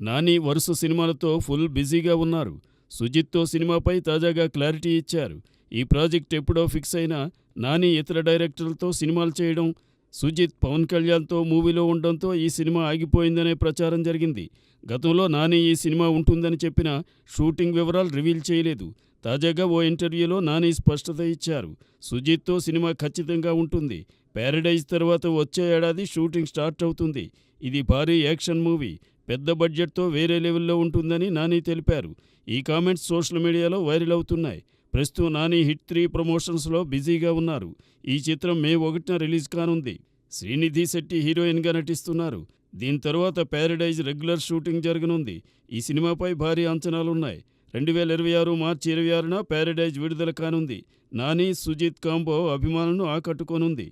నాని వరుస సినిమాలతో ఫుల్ బిజీగా ఉన్నారు. సుజిత్తో సినిమాపై తాజాగా క్లారిటీ ఇచ్చారు. ఈ ప్రాజెక్ట్ ఎప్పుడో ఫిక్స్ అయినా నాని ఇతర డైరెక్టర్లతో సినిమాలు చేయడం, సుజిత్ పవన్ కళ్యాణ్తో మూవీలో ఉండడంతో ఈ సినిమా ఆగిపోయిందనే ప్రచారం జరిగింది. గతంలో నాని ఈ సినిమా ఉంటుందని చెప్పినా షూటింగ్ వివరాలు రివీల్ చేయలేదు. తాజాగా ఓ ఇంటర్వ్యూలో నాని స్పష్టత ఇచ్చారు. సుజిత్తో సినిమా ఖచ్చితంగా ఉంటుంది. ప్యారడైజ్ తర్వాత వచ్చే ఏడాది షూటింగ్ స్టార్ట్ అవుతుంది. ఇది భారీ యాక్షన్ మూవీ. పెద్ద బడ్జెట్తో వేరే లెవెల్లో ఉంటుందని నాని తెలిపారు. ఈ కామెంట్స్ సోషల్ మీడియాలో వైరల్ అవుతున్నాయి. ప్రస్తుతం నాని హిట్ 3 ప్రమోషన్స్లో బిజీగా ఉన్నారు. ఈ చిత్రం మే 1న రిలీజ్ కానుంది. శ్రీనిధి శెట్టి హీరోయిన్గా నటిస్తున్నారు. దీని తర్వాత ప్యారడైజ్ రెగ్యులర్ షూటింగ్ జరగనుంది. ఈ సినిమాపై భారీ అంచనాలున్నాయి. 2026 మార్చి 26న ప్యారడైజ్ విడుదల కానుంది. నాని, సుజిత్ కాంబో అభిమానులను ఆకట్టుకోనుంది.